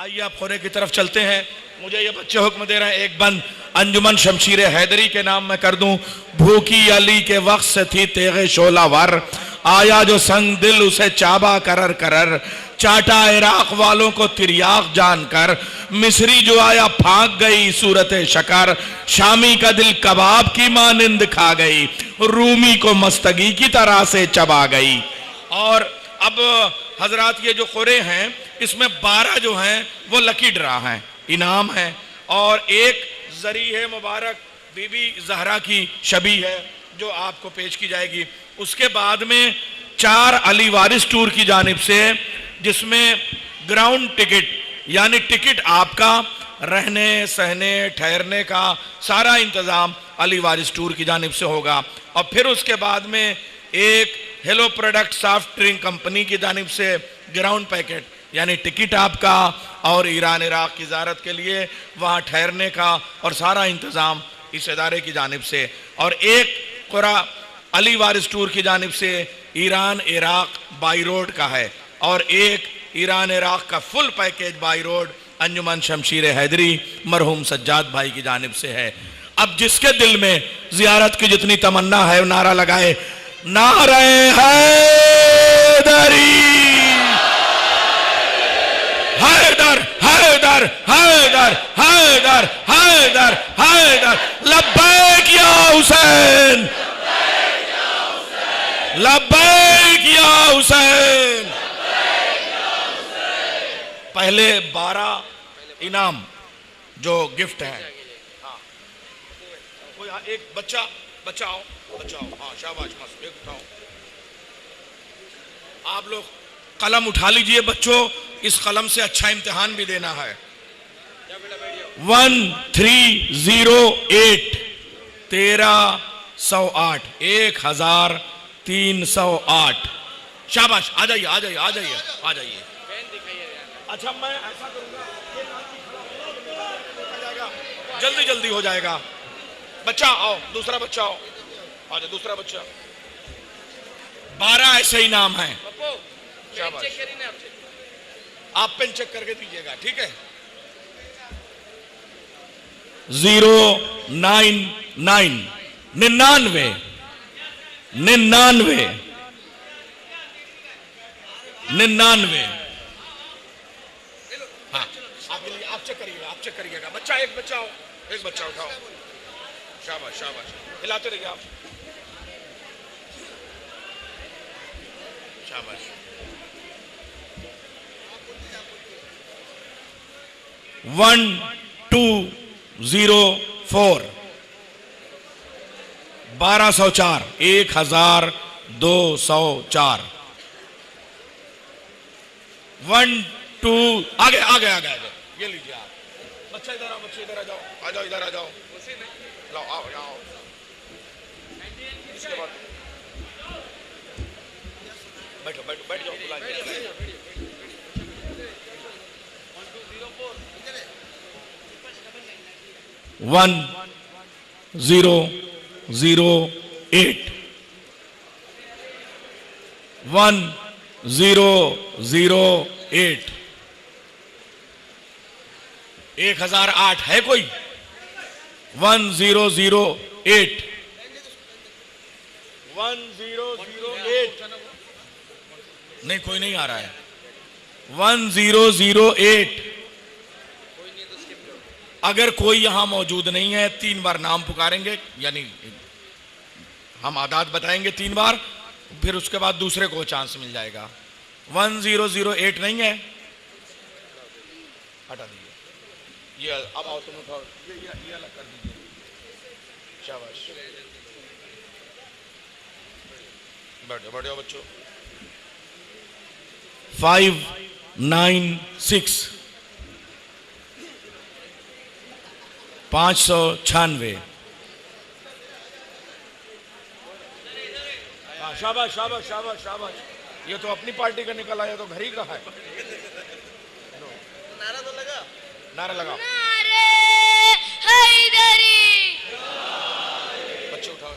आइए आप खोरे की तरफ चलते हैं। मुझे ये बच्चे हुक्म दे रहे हैं, एक बंद अंजुमन शमशीर हैदरी के नाम में कर दूं। भूखी अली के वक्त से थी तेगे शोला वर, आया जो संग दिल उसे चाबा करर करर, चाटा इराक वालों को तिरियाक जानकर, मिस्री जो आया फांक गई सूरत शकर, शामी का दिल कबाब की मानिंद खा गई, रूमी को मस्तगी की तरह से चबा गई। और अब हजरात ये जो खोरे हैं इसमें 12 जो हैं वो लकी ड्रा हैं, इनाम है, और एक जरी है मुबारक बीबी जहरा की शबी है जो आपको पेश की जाएगी। उसके बाद में 4 अली वारिस टूर की जानिब से, जिसमें ग्राउंड टिकट यानी टिकट आपका, रहने सहने ठहरने का सारा इंतजाम अली वारिस टूर की जानिब से होगा। और फिर उसके बाद में एक hello product soft drink company की जानिब से ग्राउंड पैकेट यानी टिकट आपका, और ईरान इराक की ज़ियारत के लिए वहाँ ठहरने का और सारा इंतज़ाम इस इदारे की जानिब से। और एक कुरा अली वारिस टूर की जानिब से ईरान इराक बाई रोड का है, और एक ईरान इराक का फुल पैकेज बाई रोड अंजुमन शमशीर हैदरी मरहूम सज्जाद भाई की जानिब से है। अब जिसके दिल में ज़ियारत की जितनी तमन्ना है नारा लगाए, नारे हैदरी, हैदर हैदर हैदर हैदर हैदर हैदर, लब्बैक या हुसैन, लब्बैक या हुसैन। पहले 12 इनाम जो गिफ्ट है। हाँ, कोई एक बच्चा आओ, हाँ शाबाश, मस्त, एक उठाओ। आप लोग कलम उठा लीजिए बच्चों, इस कलम से अच्छा इम्तिहान भी देना है। 1308 1308 1308। शाबाश, आ जाइए आ जाइए आ जाइए आ जाइए। अच्छा मैं ऐसा करूंगा, जल्दी जल्दी हो जाएगा। बच्चा आओ, दूसरा बच्चा आओ, आ जाओ दूसरा बच्चा। 12 ऐसे ही नाम हैं। आप पेन चेक करके दीजिएगा, ठीक है। 099 99 99 99। हाँ, आप चेक करिएगा, आप चेक करिएगा। बच्चा एक बच्चा हो, एक बच्चा उठाओ। शाबाश शाबाश, हिलाते रहिए आप। शाबाश। 1204 1204 1204। 1 2 आगे आगे आगे आगे, ये लीजिए आप। बच्चा इधर आओ, बच्चे इधर आ जाओ, आ जाओ इधर आ जाओ, लाओ आओ आओ। इसके बाद बैठो बैठो बैठ जाओ, बुला 1008 1008 1008 है कोई? 1008 1008 नहीं, कोई नहीं आ रहा है। 1008। अगर कोई यहां मौजूद नहीं है 3 बार नाम पुकारेंगे, यानी हम आदात बताएंगे 3 बार, फिर उसके बाद दूसरे को चांस मिल जाएगा। 1008 नहीं है, हटा दीजिए ये। अब आओ तुम उठाओ, ये अलग कर दीजिए। शाबाश, बैठो बैठो बच्चों। 596 596। शाबाश शाबाश शाबाश शाबाश। ये तो अपनी पार्टी का निकल आया, तो घर ही का है। नारा तो लगा, नारा लगा। बच्चे उठाओ।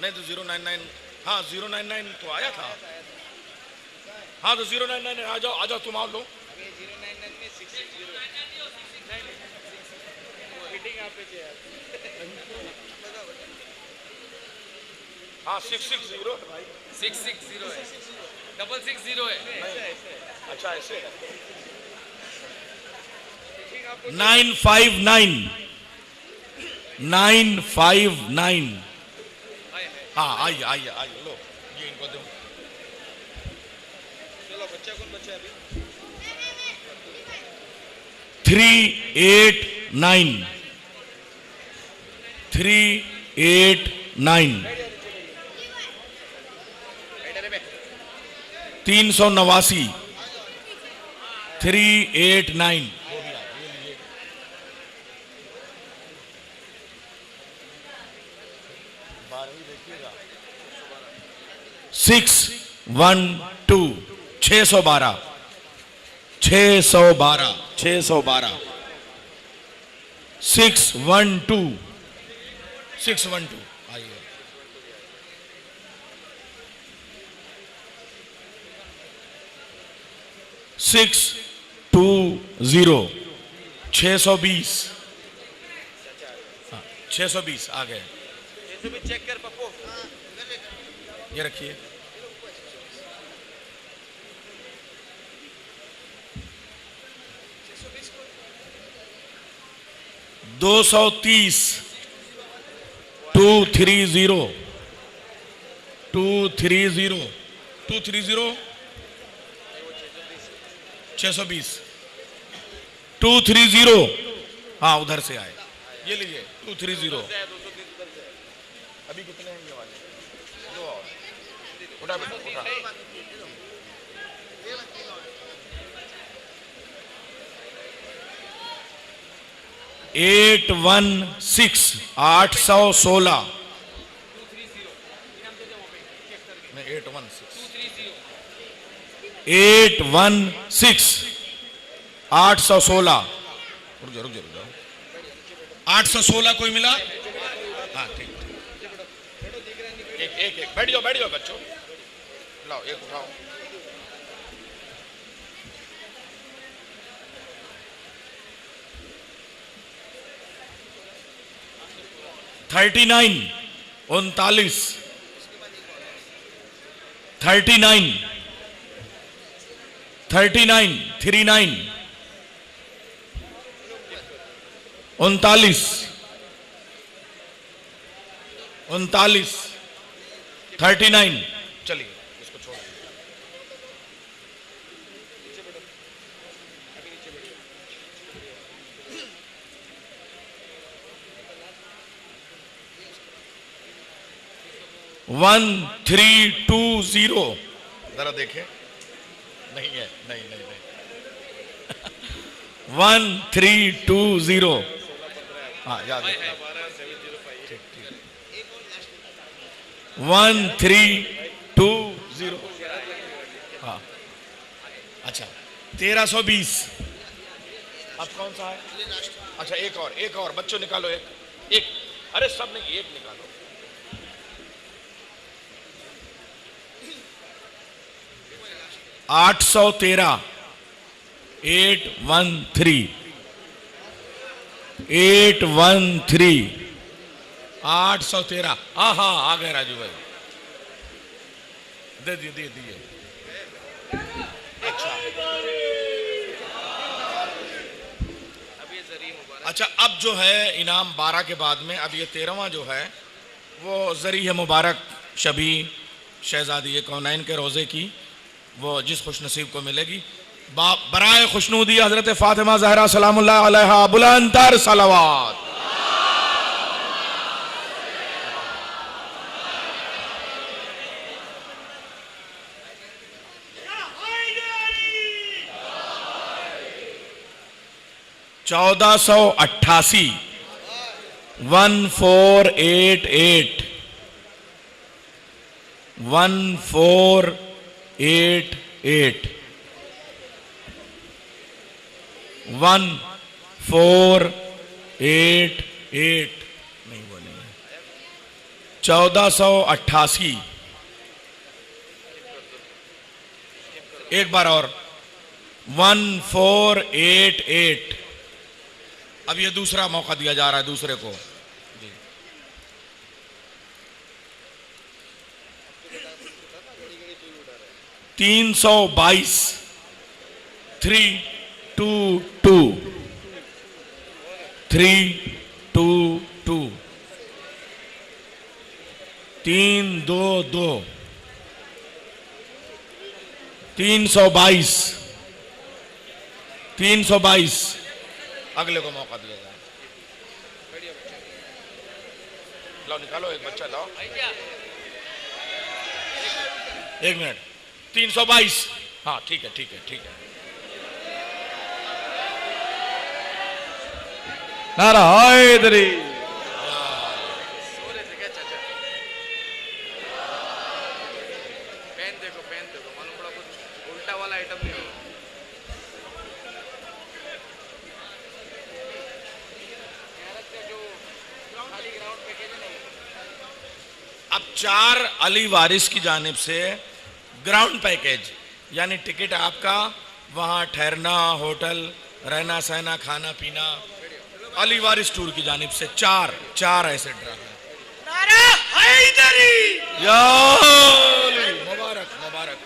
नहीं तो 099, हाँ 099 तो आया था। हाँ तो 099 आ जाओ तुम आओ लो। हाँ 660 660 है, 660 है। अच्छा ऐसे है। 959 हाँ आइए आइए आइए लो ये इनको दो। चलो बच्चा कौन बच्चा है अभी? 389 389 389 612 612 612 612 612 आइए। 620 620 620 आ गए। चेक कर पप्पू। ये रखिए। दो 230 230 230 230 620 230 हाँ उधर से आए। ये लीजिए 230। अभी कितने हैं ये वाले? दो और उठा बेटा उठा। 816 816 816 रुक जाओ 816 कोई मिला? हाँ ठीक एक बैठ जाओ बच्चों। लाओ एक उठाओ। 39 39 39 39 39 39 39 39 चलिए इसको छोड़। वन 320 जरा देखें। नहीं है नहीं 1320 हाँ याद है 1320 हाँ अच्छा 1320। अब कौन सा है? अच्छा एक और बच्चों निकालो एक अरे सब नहीं एक निकालो। 813 813 813 हाँ आ गए राजू भाई दे दिए। अच्छा अब जो है इनाम 12 के बाद में अब ये 13वां जो है वो जरी है मुबारक शबी शहजादी कौनैन के रोज़े की वो जिस खुश नसीब को मिलेगी बराए खुशनूदी हजरत फातिमा ज़हरा सलामुल्लाह अलैहा बुलंदतर सलावत। चौदह 1488 1488 1488 1488 नहीं बोलेंगे 1488 एक बार और 1488। अब ये दूसरा मौका दिया जा रहा है दूसरे को जी। तीन 322 322 322 322 322। अगले को मौका दिया जाए। लाओ निकालो एक बच्चा लाओ। एक मिनट 322। हाँ ठीक है ठीक है ठीक है। नारा हैदरी। पेन देखो मालूम पड़ा कुछ उल्टा वाला आइटम नहीं हो। अब 4 अली वारिस की जानिब से ग्राउंड पैकेज यानी टिकट आपका, वहां ठहरना, होटल, रहना सहना, खाना पीना, अली वारिस टूर की जानिब से चार ऐसे ड्रामे। नारा हैदरी। या अली, मुबारक मुबारक,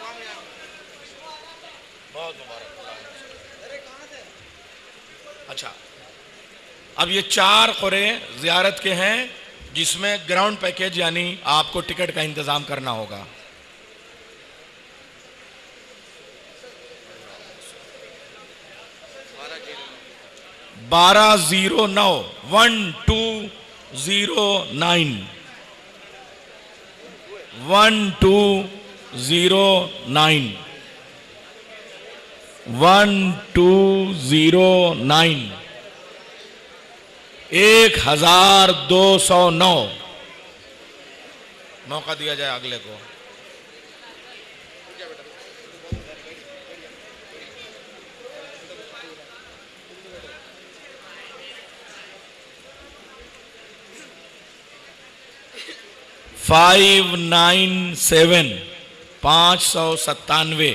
बहुत मुबारक। अच्छा, अब ये 4 क़ुरे ज़ियारत के हैं जिसमें ग्राउंड पैकेज यानी आपको टिकट का इंतजाम करना होगा। बारह 1209 1209 1209 1209। मौका दिया जाए अगले को। फाइव 597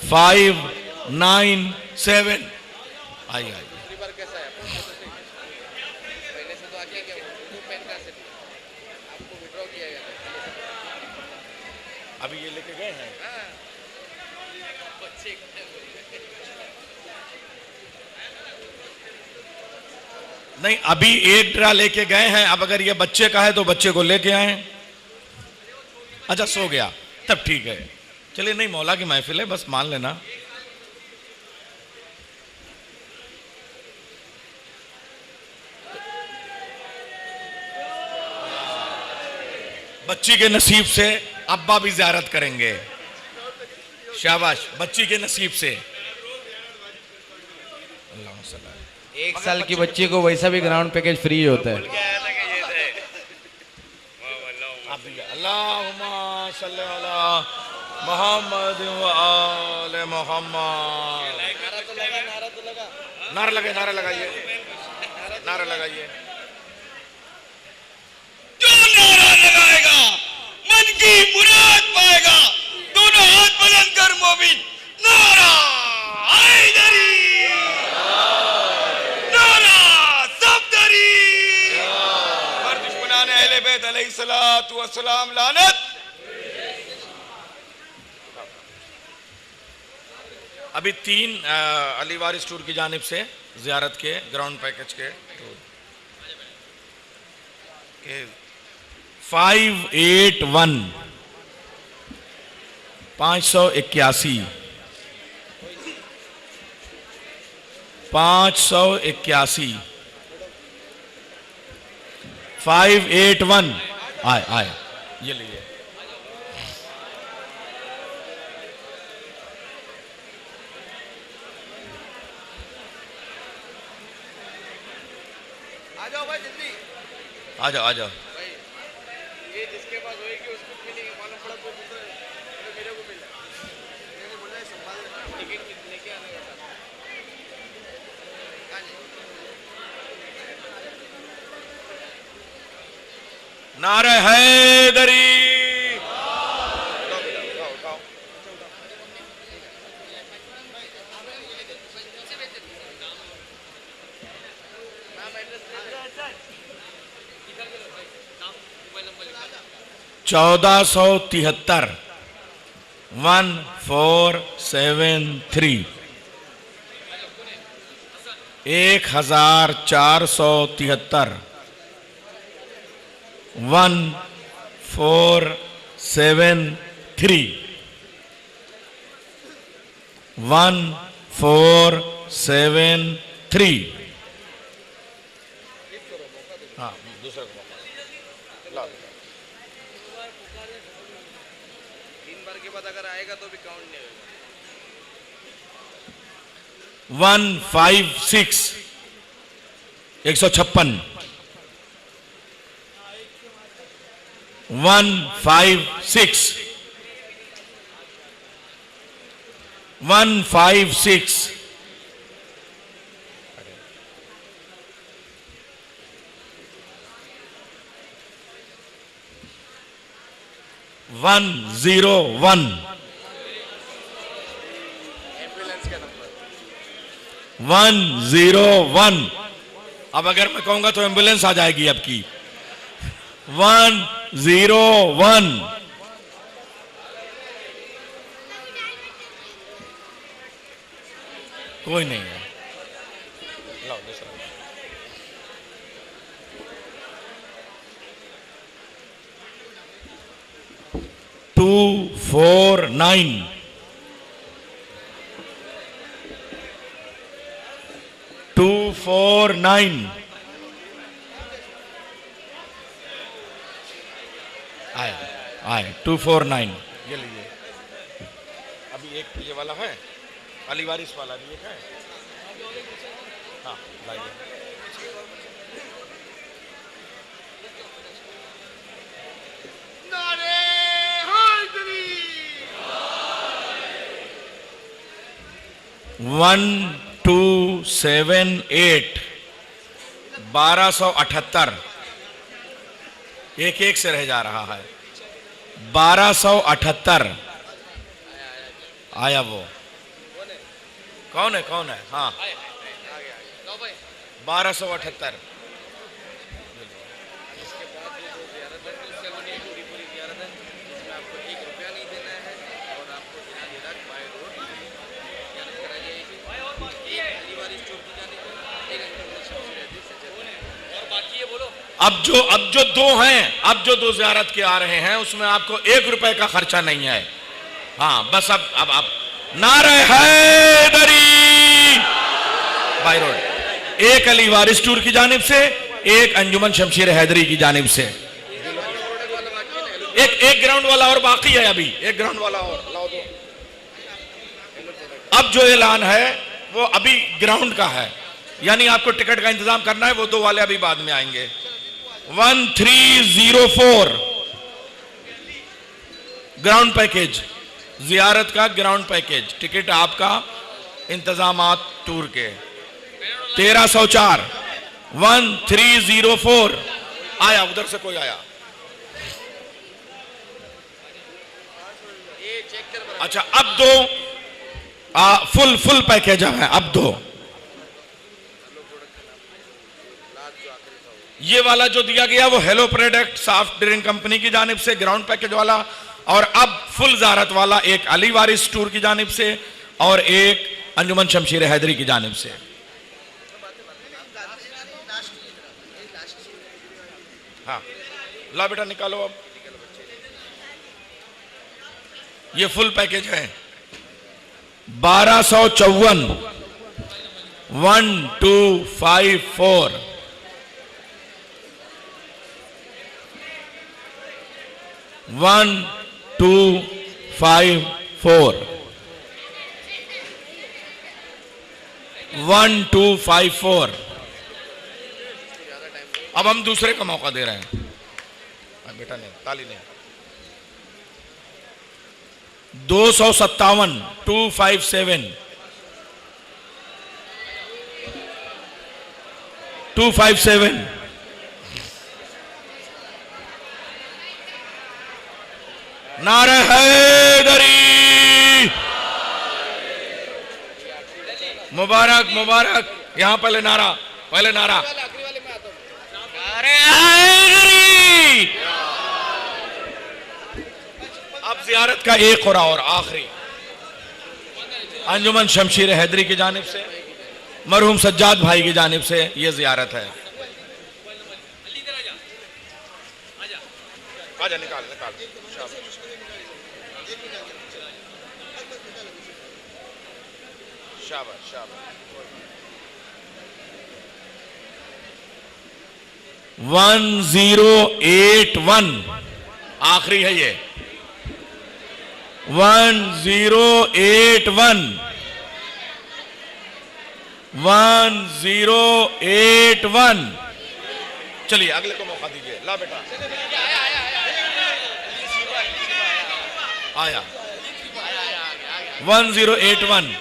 597। आइए कैसा है पहले से तो आके क्या पेन का सेट आपको विड्रॉ किया गया था। अभी ये लेके गए हैं। बच्चे नहीं, अभी एक ड्रा लेके गए हैं। अब अगर ये बच्चे का है तो बच्चे को लेके आए। अच्छा सो गया तब ठीक है। चलिए, नहीं मौला की महफिल है, बस मान लेना। बच्ची के नसीब से अब्बा भी ज़ियारत करेंगे। शाबाश, बच्ची के नसीब से। एक साल की बच्ची को वैसा भी ग्राउंड पैकेज फ्री होता है। अल्लाहुम्मा सल्ली अला मोहम्मद व आले मोहम्मद। नारा लगाइए, नारा लगाइए। जो नारा लगाएगा मन की मुराद पाएगा। दोनों हाथ बुलंद कर मोमिन। नारा हैदरी। नारा सफदरी। हर दुश्मनान अहले बैत अलैहिस्सलातु वस्सलाम लानत। अभी 3 अली वारिस टूर की जानिब से ज़ियारत के ग्राउंड पैकेज के टूर 581 581 581। आए ये लीजिए। आ जाओ भाई जल्दी। आ जाओ। भाई ये जिसके पास होएगी उसको मिलेगी। मालूम पड़ा कोई दूसरा मेरे को मिला। मैंने बोला है संभाल टिकट लेके आने का। नारे हैदरी। 1473 1473 1473 1473 1473 हाँ दूसरा को ला 3 बार के बाद अगर आएगा तो भी काउंट नहीं होगा 156 156 156 156 101 एम्बुलेंस का नंबर 101 अब अगर मैं कहूंगा तो एम्बुलेंस आ जाएगी आपकी 101 कोई नहीं है लाओ दूसरा 249 249 आए आए 249 ये लीजिए अभी एक ये वाला है अली वारिस वाला भी एक है हाँ लाइए नारे हैदरी 1278 1278 एक एक से रह जा रहा है 1278 आया वो कौन है हाँ 1278 इसके बाद जो ज़ियारत है उससे बनी पूरी ज़ियारत है जिसमें आपको 1 रुपया नहीं देना है और आपको बिना इराक बाय रोड ज़ियारत कराई जाएगी एक अलीवारी स्टोर की जाने की एक अंजुमन शमशीर हदीस से और बाकी ये बोलो अब जो दो हैं अब जो दो ज़ियारत के आ रहे हैं उसमें आपको 1 रुपए का खर्चा नहीं है हाँ बस अब आप नारे हैदरी बाय रोड एक अली वारिस टूर की जानिब से एक अंजुमन शमशीर हैदरी की जानिब से एक ग्राउंड वाला और बाकी है अभी एक ग्राउंड वाला और लाओ दो अब जो ऐलान है वो अभी ग्राउंड का है यानी आपको टिकट का इंतजाम करना है वो दो वाले अभी बाद में आएंगे 1304 ग्राउंड पैकेज जियारत का ग्राउंड पैकेज टिकट आपका इंतजामात टूर के 1304 1304 आया उधर से कोई आया ये चेक कर अच्छा अब दो फुल पैकेज है अब दो ये वाला जो दिया गया वो hello product soft drink company की जानिब से ग्राउंड पैकेज वाला और अब फुल ज़ियारत वाला एक अली वारिस टूर की जानिब से और एक अंजुमन शमशीर हैदरी की जानिब से हाँ ला बेटा निकालो अब ये फुल पैकेज है 1254 1254 1254 1254 अब हम दूसरे का मौका दे रहे हैं बेटा नहीं ताली नहीं 257 257 257 नारे हैदरी मुबारक मुबारक यहां पहले नारा आखिरी वाले में आता हूं नारे हैदरी अब जियारत का एक और आखिरी अंजुमन शमशीर हैदरी की जानिब से मरहूम सज्जाद भाई की जानिब से ये जियारत है। आजा निकाल निकाल। शाबाश शाबाश। 1081 आखिरी है ये। 1081 1081। चलिए अगले को मौका दीजिए। ला बेटा आया 1081।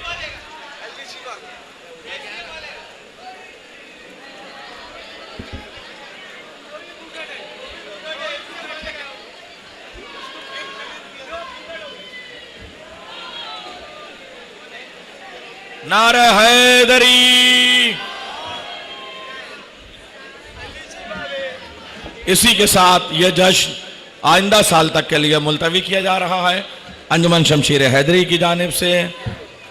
नारा हैदरी। इसी के साथ यह जश्न आइंदा साल तक के लिए मुलतवी किया जा रहा है। अंजुमन शमशीर हैदरी की जानिब से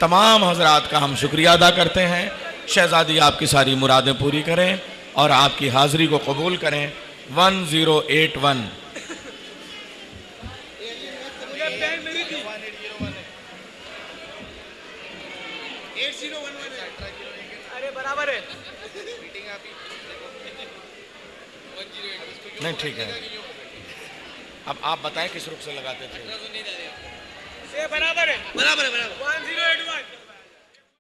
तमाम हजरात का हम शुक्रिया अदा करते हैं। शहजादी आपकी सारी मुरादें पूरी करें और आपकी हाजिरी को कबूल करें। 1081। अरे बराबर है। नहीं ठीक है। अब आप बताएं किस रुख से लगाते थे। बराबर है बराबर है 108